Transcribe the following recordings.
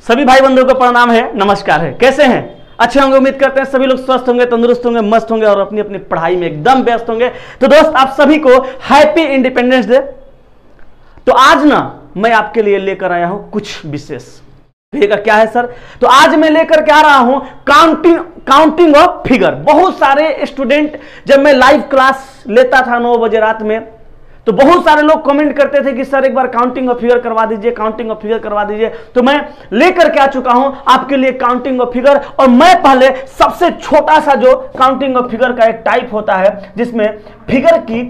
सभी भाई बंधुओं को प्रणाम है, नमस्कार है। कैसे हैं? अच्छे होंगे, उम्मीद करते हैं सभी लोग स्वस्थ होंगे, तंदुरुस्त होंगे, मस्त होंगे और अपनी अपनी पढ़ाई में एकदम व्यस्त होंगे। तो दोस्त, आप सभी को हैप्पी इंडिपेंडेंस डे। तो आज ना मैं आपके लिए लेकर आया हूं कुछ विशेष। क्या है सर? तो आज मैं लेकर के आ रहा हूं काउंटिंग ऑफ फिगर। बहुत सारे स्टूडेंट, जब मैं लाइव क्लास लेता था 9 बजे रात में, तो बहुत सारे लोग कमेंट करते थे कि सर एक बार काउंटिंग ऑफ फिगर करवा दीजिए, काउंटिंग ऑफ फिगर करवा दीजिए। तो मैं लेकर के आ चुका हूं आपके लिए काउंटिंग ऑफ फिगर। और मैं पहले सबसे छोटा सा जो काउंटिंग ऑफ फिगर का एक टाइप होता है जिसमें फिगर की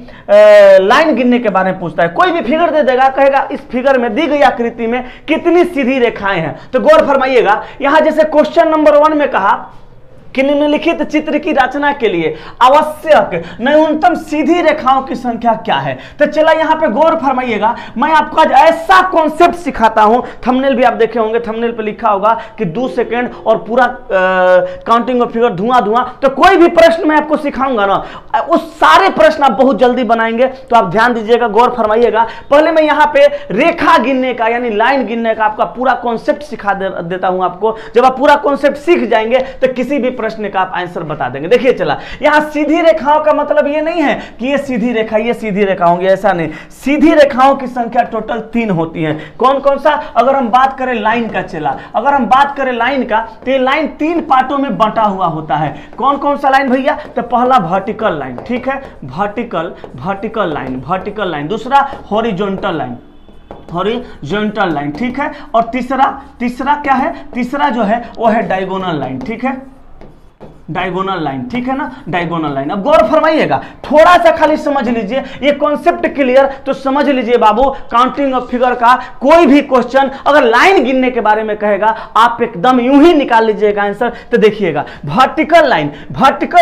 लाइन गिनने के बारे में पूछता है। कोई भी फिगर दे देगा, कहेगा इस फिगर में दी गई आकृति में कितनी सीधी रेखाएं हैं। तो गौर फरमाइएगा, यहां जैसे क्वेश्चन नंबर 1 में कहा कि निम्नलिखित चित्र की रचना के लिए आवश्यक न्यूनतम सीधी रेखाओं की संख्या क्या है। तो चला यहां पे गौर फरमाइएगा, मैं आपको आज ऐसा कॉन्सेप्ट सिखाता हूं। थंबनेल भी आप देखे होंगे, थंबनेल पे लिखा होगा कि 2 सेकंड और पूरा काउंटिंग ऑफ फिगर धुआं धुआं। तो कोई भी प्रश्न मैं आपको सिखाऊंगा ना, उस सारे प्रश्न आप बहुत जल्दी बनाएंगे। तो आप ध्यान दीजिएगा, गौर फरमाइएगा। पहले मैं यहाँ पे रेखा गिनने का यानी लाइन गिनने का आपका पूरा कॉन्सेप्ट सिखा देता हूं आपको। जब आप पूरा कॉन्सेप्ट सीख जाएंगे तो किसी भी प्रश्न का आप आंसर बता देंगे। देखिए चला, यहां सीधी रेखाओं का मतलब ये नहीं है कि ये सीधी रेखा, ये सीधी रेखा होंगी, ऐसा नहीं। सीधी रेखाओं की संख्या टोटल 3 होती है। कौन कौन सा? अगर हम बात करें लाइन का, चला अगर हम बात करें लाइन का, तो ये लाइन 3 पार्टों में बंटा हुआ होता है। कौन कौन सा लाइन भैया? तो पहला वर्टिकल लाइन, ठीक है, वर्टिकल लाइन। दूसरा हॉरिजॉन्टल लाइन, हॉरिजॉन्टल लाइन, ठीक है। और तीसरा क्या है? तीसरा जो है वो है डायगोनल लाइन, ठीक है, डायगोनल लाइन, ठीक है ना, डायगोनल लाइन। अब गौर फरमाइएगा, थोड़ा सा खाली समझ लीजिए, ये कॉन्सेप्ट क्लियर तो समझ लीजिए बाबू। काउंटिंग ऑफ फिगर का कोई भी क्वेश्चन अगर लाइन गिनने के बारे में कहेगा, आप एकदम यूं ही निकाल लीजिएगा आंसर। तो देखिएगा, वर्टिकल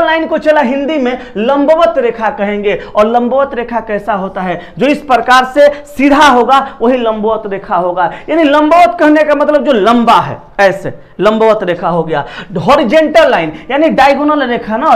लाइन को चला हिंदी में लंबवत रेखा कहेंगे। और लंबवत रेखा कैसा होता है? जो इस प्रकार से सीधा होगा वही लंबवत रेखा होगा। यानी लंबवत कहने का मतलब जो लंबा है, ऐसे लंबवत रेखा हो गया। हॉरिजॉन्टल लाइन यानी डायगोनल रेखा ना,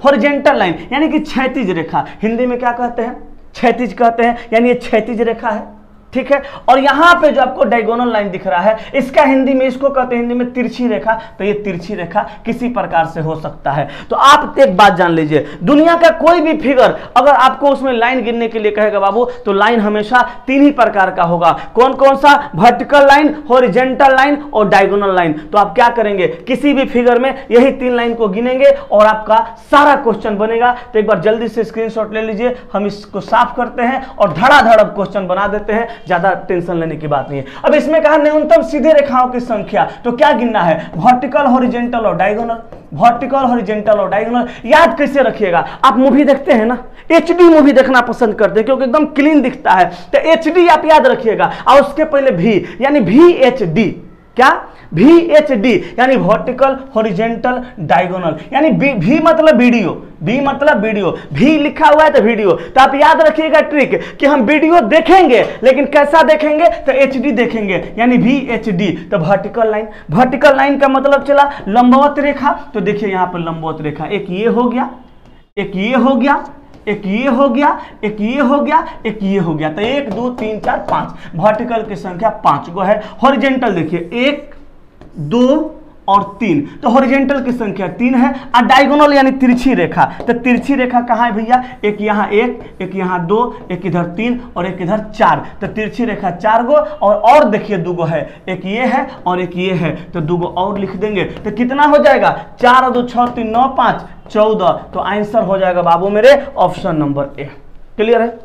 हॉरिजॉन्टल लाइन यानी कि क्षैतिज रेखा। हिंदी में क्या कहते हैं? क्षैतिज कहते हैं, यानी ये क्षैतिज रेखा है, ठीक है। और यहां पे जो आपको डायगोनल लाइन दिख रहा है, इसका हिंदी में, इसको कहते हैं हिंदी में तिरछी रेखा। तो ये तिरछी रेखा किसी प्रकार से हो सकता है। तो आप एक बात जान लीजिए, दुनिया का कोई भी फिगर अगर आपको उसमें लाइन गिनने के लिए कहेगा बाबू, तो लाइन हमेशा 3 ही प्रकार का होगा। कौन कौन सा? वर्टिकल लाइन, हॉरिजॉन्टल लाइन और डायगोनल लाइन। तो आप क्या करेंगे? किसी भी फिगर में यही 3 लाइन को गिनेंगे और आपका सारा क्वेश्चन बनेगा। तो एक बार जल्दी से स्क्रीनशॉट ले लीजिए, हम इसको साफ करते हैं और धड़ाधड़ क्वेश्चन बना देते हैं। ज्यादा टेंशन लेने की बात नहीं है। अब इसमें कहा न्यूनतम सीधी रेखाओं की संख्या, तो क्या गिनना है? वर्टिकल, हॉरिजॉन्टल और डायगोनल। वर्टिकल, हॉरिजॉन्टल और डायगोनल याद कैसे रखिएगा? आप मूवी देखते हैं ना, एचडी मूवी देखना पसंद करते हैं क्योंकि एकदम क्लीन दिखता है। तो एचडी आप याद रखिएगा और उसके पहले भी, यानी VHD। क्या? VHD यानी वर्टिकल, हॉरिजॉन्टल, डायगोनल। यानी भी मतलब वीडियो, बी मतलब वीडियो, भी लिखा हुआ है तो वीडियो। तो आप याद रखिएगा ट्रिक कि हम वीडियो देखेंगे लेकिन कैसा देखेंगे? तो HD देखेंगे, यानी VHD। तो वर्टिकल लाइन का मतलब चला लंबवत रेखा। तो देखिए यहां पर लंबवत रेखा, एक ये हो गया, एक ये हो गया, एक ये हो गया, एक ये हो गया, एक ये हो गया। तो 1 2 3 4 5 वर्टिकल की संख्या 5 गो है। हॉरिजॉन्टल देखिए 1 2 और 3, तो हॉरिजॉन्टल की संख्या 3 है। और डायगोनल यानी तिरछी रेखा, तो तिरछी रेखा कहाँ है भैया? एक यहाँ 1, एक यहाँ 2, एक इधर 3 और एक इधर 4। तो तिरछी रेखा 4 गो। और देखिए 2 गो है, एक ये है और एक ये है। तो 2 गो और लिख देंगे तो कितना हो जाएगा? 4 और 2 6 3 9 5 14। तो आंसर हो जाएगा बाबू मेरे ऑप्शन नंबर ए। क्लियर है?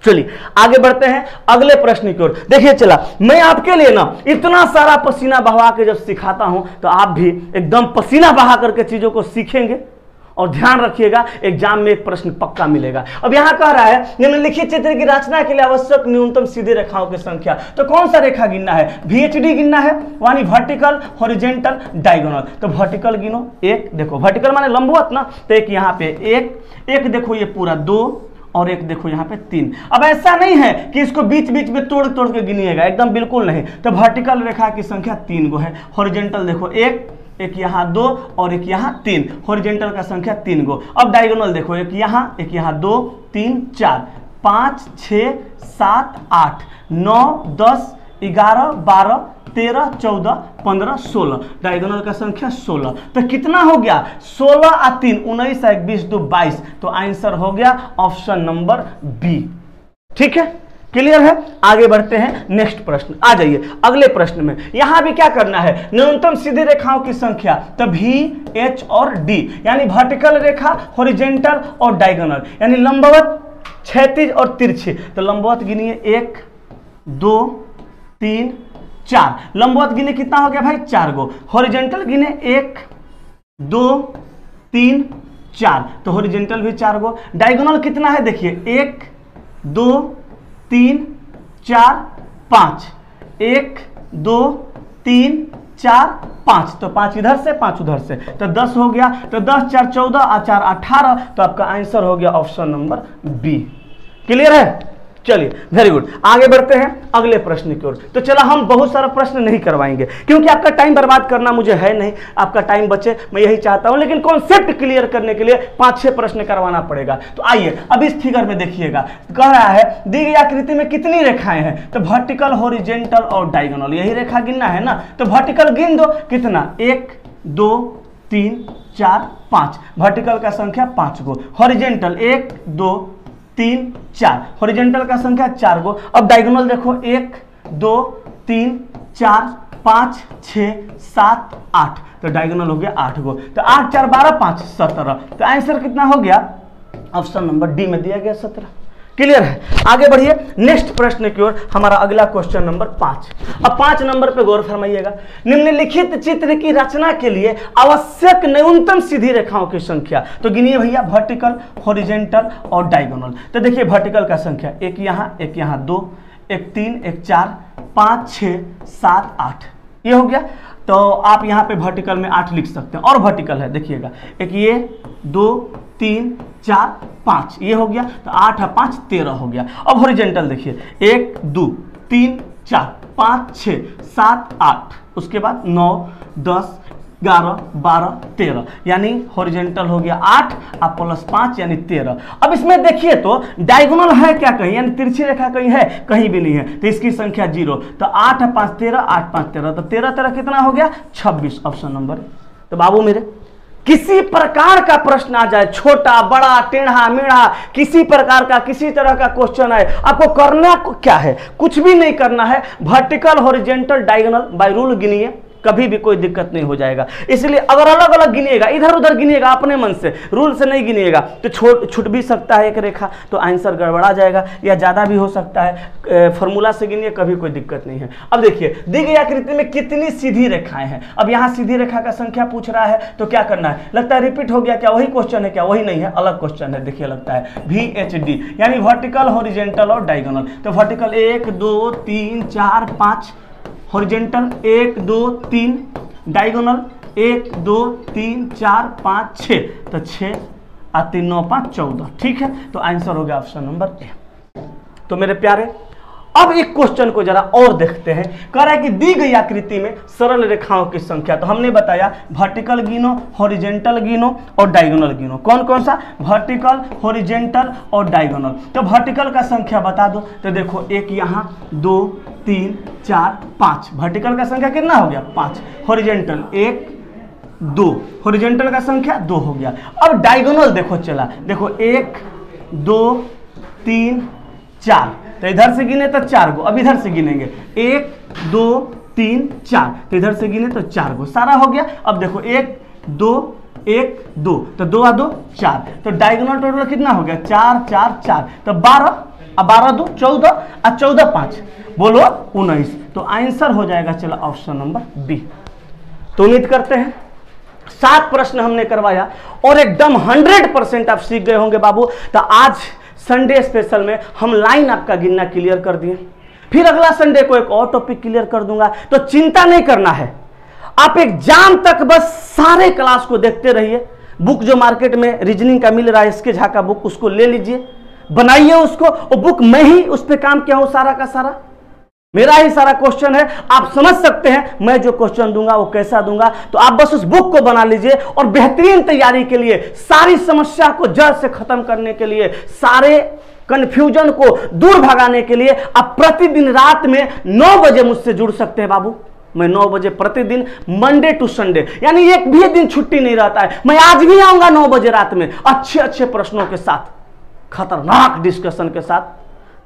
चलिए आगे बढ़ते हैं अगले प्रश्न की ओर। देखिए चला, मैं आपके लिए ना इतना सारा पसीना बहा के जब सिखाता हूं तो आप भी एकदम पसीना बहा करके चीजों को सीखेंगे। और ध्यान रखिएगा, एग्जाम में एक प्रश्न पक्का मिलेगा। अब यहां कह रहा है निम्नलिखित चित्र की रचना के लिए आवश्यक न्यूनतम सीधी रेखाओं की संख्या। तो कौन सा रेखा गिनना है? VHD गिनना है, यानी वर्टिकल, हॉरिजॉन्टल, डायगोनल। तो वर्टिकल गिनो, एक देखो, वर्टिकल माने लंबवत ना, तो एक यहाँ पे एक देखो ये पूरा 2 और एक देखो यहाँ पे 3। अब ऐसा नहीं है कि इसको बीच बीच में तोड़ तोड़ के गिनिएगा, एकदम बिल्कुल नहीं। तो वर्टिकल रेखा की संख्या 3 गो है। हॉरिजॉन्टल देखो एक यहाँ 2 और एक यहाँ 3, हॉरिजॉन्टल का संख्या 3 गो। अब डायगोनल देखो एक यहाँ 2 3 4 5 6 7 8 9 10 11 12 13, 14, 15, 16, डायगोनल का संख्या 16। तो कितना हो गया? 16 और 3 19 और 21 2 22। तो आंसर हो गया ऑप्शन नंबर बी। ठीक है, क्लियर है? आगे बढ़ते हैं नेक्स्ट प्रश्न। आ जाइए अगले प्रश्न में। यहां भी क्या करना है? न्यूनतम सीधी रेखाओं की संख्या, तो भी, एच और डी, यानी वर्टिकल रेखा, हॉरिजॉन्टल और डायगोनल, यानी लंबवत, क्षैतिज और तिरछी। तो लंबवत गिनिए 1 2 3 4। लंबवत गिने कितना हो गया भाई? 4 गो। हॉरिजॉन्टल गिने 1 2 3 4, तो हॉरिजॉन्टल भी 4 गो। डायगोनल कितना है? देखिए 1 2 3 4 5, 1 2 3 4 5, तो 5 इधर से 5 उधर से, तो 10 हो गया। तो 10 4 14 और 4 18, तो आपका आंसर हो गया ऑप्शन नंबर बी। क्लियर है? चलिए वेरी गुड, आगे बढ़ते हैं अगले प्रश्न की ओर। तो चला, हम बहुत सारा प्रश्न नहीं करवाएंगे क्योंकि आपका टाइम बर्बाद करना मुझे है नहीं, आपका टाइम बचे, मैं यही चाहता हूं। लेकिन कॉन्सेप्ट क्लियर करने के लिए 5-6 प्रश्न करवाना पड़ेगा। तो आइए अब इस फिगर में देखिएगा, कह रहा है दी गई आकृति में कितनी रेखाएं हैं? तो वर्टिकल, हॉरिजॉन्टल और डायगोनल, यही रेखा गिनना है ना। तो वर्टिकल गिन दो, कितना? 1 2 3 4 5, वर्टिकल का संख्या 5 गो। हॉरिजॉन्टल 1 2 3 4, हॉरिजॉन्टल का संख्या 4 गो। अब डायगोनल देखो 1 2 3 4 5 6 7 8, तो डायगोनल हो गया 8 गो। तो 8 4 12 5 17, तो आंसर कितना हो गया? ऑप्शन नंबर डी में दिया गया 17। क्लियर है? आगे बढ़िए नेक्स्ट प्रश्न की ओर। हमारा अगला क्वेश्चन नंबर 5। अब 5 नंबर पे गौर फरमाइएगा। निम्नलिखित चित्र की रचना के लिए आवश्यक न्यूनतम सीधी रेखाओं की संख्या, तो गिनिए भैया वर्टिकल, हॉरिजॉन्टल और डायगोनल। तो देखिए वर्टिकल का संख्या, एक यहाँ 2, एक 3, एक 4 5 6 7 8, ये हो गया। तो आप यहाँ पे वर्टिकल में 8 लिख सकते हैं। और वर्टिकल है देखिएगा, एक ये 2 3 4 5, ये हो गया। तो 8 और 5 13 हो गया। अब हॉरिजॉन्टल देखिए 1 2 3 4 5 6 7 8, उसके बाद 9 10 11 12 13, यानी हॉरिजॉन्टल हो गया 8 और प्लस 5 यानी 13। अब इसमें देखिए तो डायगोनल है क्या कहीं? यानी तिरछी रेखा कहीं है? कहीं भी नहीं है, तो इसकी संख्या 0। तो 8 और 5 13, 8 5 13, तो 13 13 कितना हो गया? 26, ऑप्शन नंबर। तो बाबू मेरे, किसी प्रकार का प्रश्न आ जाए, छोटा बड़ा टेढ़ा मेढ़ा, किसी प्रकार का किसी तरह का क्वेश्चन आए, आपको करना क्या है? कुछ भी नहीं करना है। Vertical, horizontal, diagonal by rule गिनिए, कभी भी कोई दिक्कत नहीं हो जाएगा। इसलिए अगर अलग अलग गिनिएगा, इधर उधर गिनिएगा अपने मन से, रूल से नहीं गिनिएगा, तो छूट भी सकता है एक रेखा, तो आंसर गड़बड़ा जाएगा, या ज़्यादा भी हो सकता है। फॉर्मूला से गिनिए, कभी कोई दिक्कत नहीं है। अब देखिए दी गई आकृति में कितनी सीधी रेखाएं हैं। अब यहाँ सीधी रेखा का संख्या पूछ रहा है, तो क्या करना है? लगता है रिपीट हो गया क्या? वही क्वेश्चन है क्या? वही नहीं है, अलग क्वेश्चन है। देखिए लगता है VHD, यानी वर्टिकल, हॉरिजॉन्टल और डायगोनल। तो वर्टिकल 1 2 3 4 5, हॉरिजॉन्टल 1 2 3, डायगोनल 1 2 3 4 5 6, तो 6 और 3 9 5 14। ठीक है, तो आंसर हो गया ऑप्शन नंबर ए। तो मेरे प्यारे, अब एक क्वेश्चन को जरा और देखते हैं। कह रहा है कि दी गई आकृति में सरल रेखाओं की संख्या, तो हमने बताया वर्टिकल गिनो, हॉरिजॉन्टल गिनो और डायगोनल गिनो। कौन कौन सा? वर्टिकल, हॉरिजॉन्टल और डायगोनल। तो वर्टिकल का संख्या बता दो। तो देखो एक यहाँ 2 3 4 5, वर्टिकल का संख्या कितना हो गया? 5। हॉरिजॉन्टल 1 2, हॉरिजॉन्टल का संख्या 2 हो गया। अब डायगोनल देखो, चला देखो 1 2 3 4, तो इधर से गिने तो 4 गो। अब इधर से गिनेंगे 1 2 3 4, तो इधर से गिने तो 4 गो, सारा हो गया। अब देखो 1 2 1 2, तो 2 और 2 4, तो डायगोनल टोटल कितना हो गया? 4 4 4, तो 12 और 12 2 14 और 14 5, बोलो 19। तो आंसर हो जाएगा चलो ऑप्शन नंबर बी। तो उम्मीद करते हैं 7 प्रश्न हमने करवाया और एकदम 100% आप सीख गए होंगे बाबू। तो आज संडे स्पेशल में हम लाइन आपका गिनना क्लियर कर दिए, फिर अगला संडे को एक और टॉपिक क्लियर कर दूंगा। तो चिंता नहीं करना है, आप एग्जाम तक बस सारे क्लास को देखते रहिए। बुक जो मार्केट में रीजनिंग का मिल रहा है, इसके झा का बुक, उसको ले लीजिए, बनाइए उसको। और बुक मैं ही उस पर काम किया हूं, सारा का सारा मेरा ही सारा क्वेश्चन है। आप समझ सकते हैं मैं जो क्वेश्चन दूंगा वो कैसा दूंगा। तो आप बस उस बुक को बना लीजिए और बेहतरीन तैयारी के लिए, सारी समस्या को जड़ से खत्म करने के लिए, सारे कंफ्यूजन को दूर भगाने के लिए आप प्रतिदिन रात में 9 बजे मुझसे जुड़ सकते हैं बाबू। मैं 9 बजे प्रतिदिन मंडे टू संडे, यानी एक भी दिन छुट्टी नहीं रहता है। मैं आज भी आऊंगा 9 बजे रात में अच्छे अच्छे प्रश्नों के साथ, खतरनाक डिस्कशन के साथ।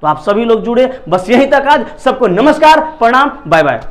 तो आप सभी लोग जुड़े, बस यहीं तक आज। सबको नमस्कार, प्रणाम, बाय बाय।